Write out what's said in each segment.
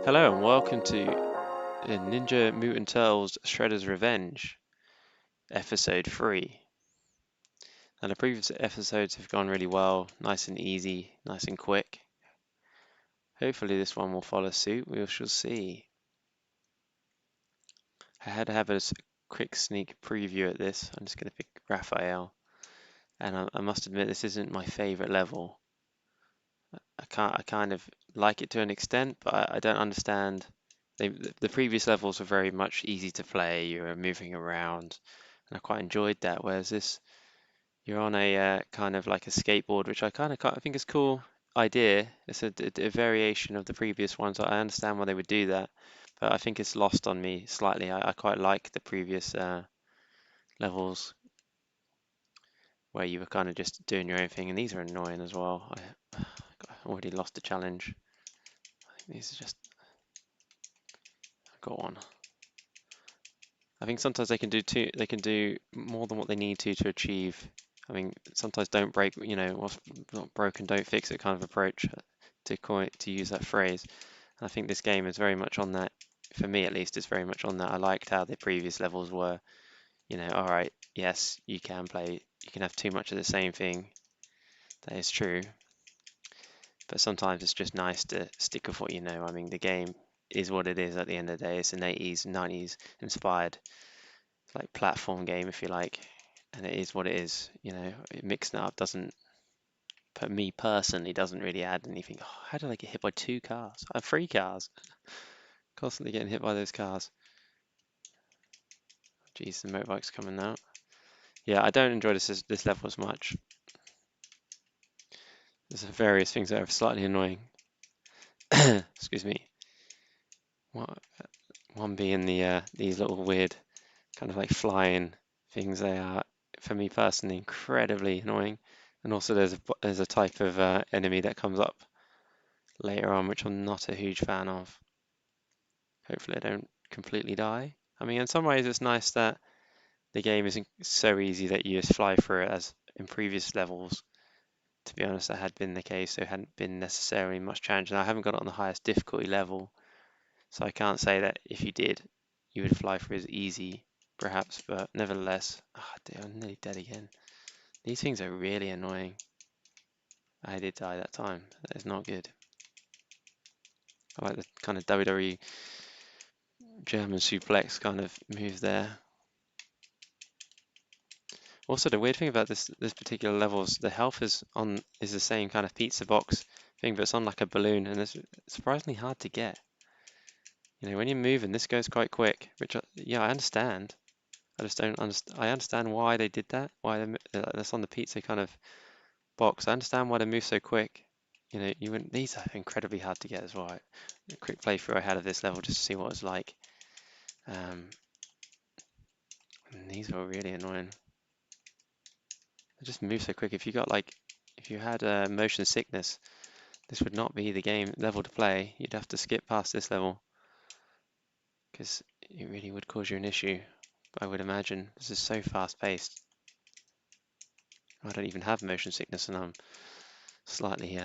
Hello and welcome to Ninja Mutant Turtles Shredder's Revenge, episode 3. Now the previous episodes have gone really well, nice and easy, nice and quick. Hopefully this one will follow suit, we shall see. I had to have a quick sneak preview at this. I'm just going to pick Raphael, and I must admit this isn't my favourite level. I kind of like it to an extent, but I don't understand. The previous levels were very much easy to play. You were moving around, and I quite enjoyed that. Whereas this, you're on a kind of like a skateboard, which I think is a cool idea. It's a variation of the previous ones. I understand why they would do that, but I think it's lost on me slightly. I quite like the previous levels where you were kind of just doing your own thing, and these are annoying as well. I already lost the challenge. I think these are just got one. I think sometimes they can do more than what they need to achieve. I mean, sometimes don't break, what's not broken, don't fix it kind of approach to use that phrase. And I think this game is very much on that, for me at least, is very much on that. I liked how the previous levels were, all right, yes, you can have too much of the same thing. That is true. But sometimes it's just nice to stick with what you know. I mean, the game is what it is at the end of the day. It's an 80s, 90s inspired like platform game, if you like, and it is what it is. Mixing it up doesn't, for me personally, doesn't really add anything. Oh, how did I get hit by two cars? I have three cars. Constantly getting hit by those cars. Jeez, the motorbike's coming now. Yeah, I don't enjoy this level as much. There's various things that are slightly annoying. Excuse me. One being these little weird kind of like flying things. They are, for me personally, incredibly annoying. And also there's a type of enemy that comes up later on, which I'm not a huge fan of. Hopefully I don't completely die. I mean, in some ways it's nice that the game isn't so easy that you just fly through it as in previous levels. To be honest, that had been the case. There hadn't been necessarily much challenge, and I haven't got it on the highest difficulty level, so I can't say that if you did, you would fly through as easy, perhaps, but nevertheless, dear, I'm nearly dead again. These things are really annoying. I did die that time. That is not good. I like the kind of WWE German suplex kind of move there. Also, the weird thing about this particular level is the health is the same kind of pizza box thing, but it's on like a balloon, and it's surprisingly hard to get. When you're moving, this goes quite quick, which yeah, I understand. I just don't understand. I understand why they did that. That's on the pizza kind of box. I understand why they move so quick. These are incredibly hard to get as well. A quick playthrough I had of this level just to see what it's like. And these were really annoying. They just move so quick. If you had motion sickness, this would not be the game level to play. You'd have to skip past this level because it really would cause you an issue. I would imagine this is so fast paced. I don't even have motion sickness, and I'm slightly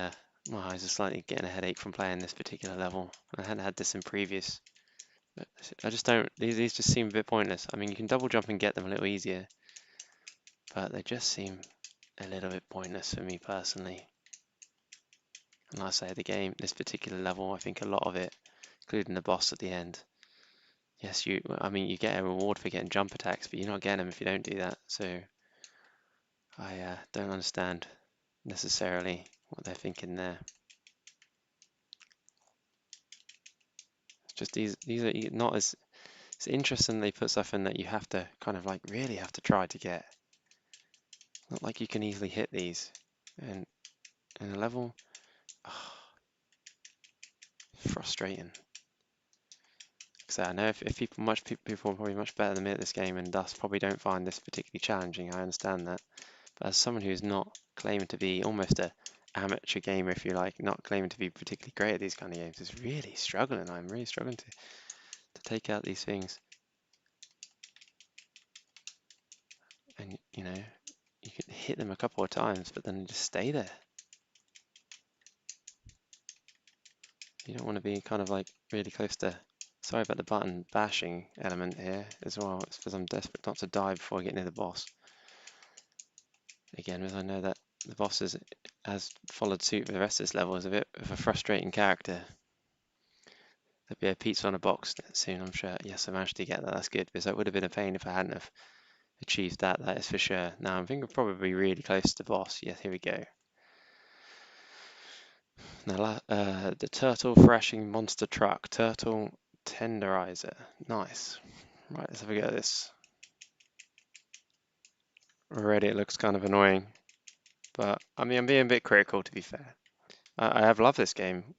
my eyes are slightly getting a headache from playing this particular level. I hadn't had this in previous. But I just don't. These just seem a bit pointless. I mean, you can double jump and get them a little easier, but they just seem a little bit pointless for me personally. And like I say, the game, this particular level, I think a lot of it, including the boss at the end. Yes, I mean, you get a reward for getting jump attacks, but you're not getting them if you don't do that. So I don't understand necessarily what they're thinking there. Just these are not as, it's interesting they put stuff in that you have to kind of like really have to try to get. Not like you can easily hit these. And in a level, oh, frustrating. So I know if people are probably much better than me at this game and thus probably don't find this particularly challenging. I understand that. But as someone who's not claiming to be almost a amateur gamer, if you like, not claiming to be particularly great at these kind of games, is really struggling. I'm really struggling to take out these things. And you can hit them a couple of times, but then just stay there. You don't want to be kind of like really close to. Sorry about the button bashing element here as well. It's because I'm desperate not to die before I get near the boss. Again, as I know that the boss has followed suit with the rest of this level, is a bit of a frustrating character. There'll be a pizza on a box soon, I'm sure. Yes, I managed to get that. That's good, because that would have been a pain if I hadn't have achieved that. That is for sure. Now, I think we're probably really close to the boss. Yes, here we go. Now, the turtle thrashing monster truck. Turtle tenderizer. Nice. Right, let's have a go at this. Already it looks kind of annoying, but I mean, I'm being a bit critical, to be fair. I have loved this game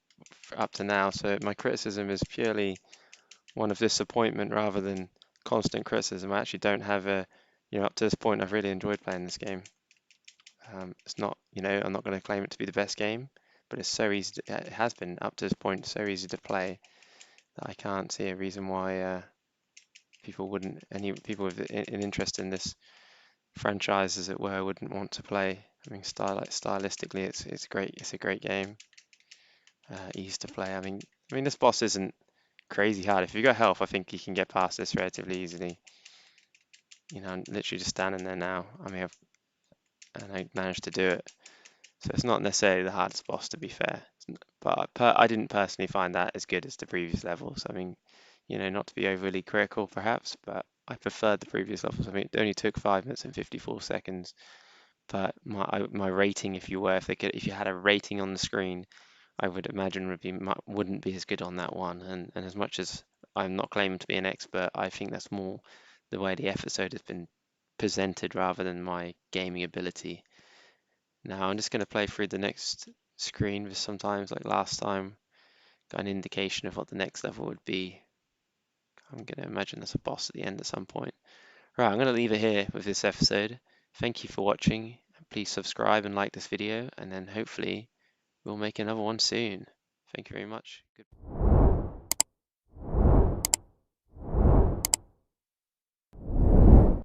up to now, so my criticism is purely one of disappointment rather than constant criticism. I actually don't have up to this point, I've really enjoyed playing this game. It's not, I'm not going to claim it to be the best game, but it's so easy. It has been up to this point so easy to play that I can't see a reason why any people with an interest in this franchise, as it were, wouldn't want to play. I mean, stylistically, it's great. It's a great game. Easy to play. I mean, this boss isn't crazy hard. If you got health, I think you can get past this relatively easily. I'm literally just standing there now. And I managed to do it. So it's not necessarily the hardest boss, to be fair. But I didn't personally find that as good as the previous levels. I mean, not to be overly critical, perhaps, but I preferred the previous levels. I mean, it only took 5 minutes and 54 seconds. But my rating, if you had a rating on the screen, I would imagine wouldn't be as good on that one. And as much as I'm not claiming to be an expert, I think that's more the way the episode has been presented rather than my gaming ability. Now I'm just going to play through the next screen, because sometimes, like last time, got an indication of what the next level would be. I'm going to imagine there's a boss at the end at some point. Right, I'm going to leave it here with this episode. Thank you for watching. Please subscribe and like this video, and then hopefully we'll make another one soon. Thank you very much. Goodbye.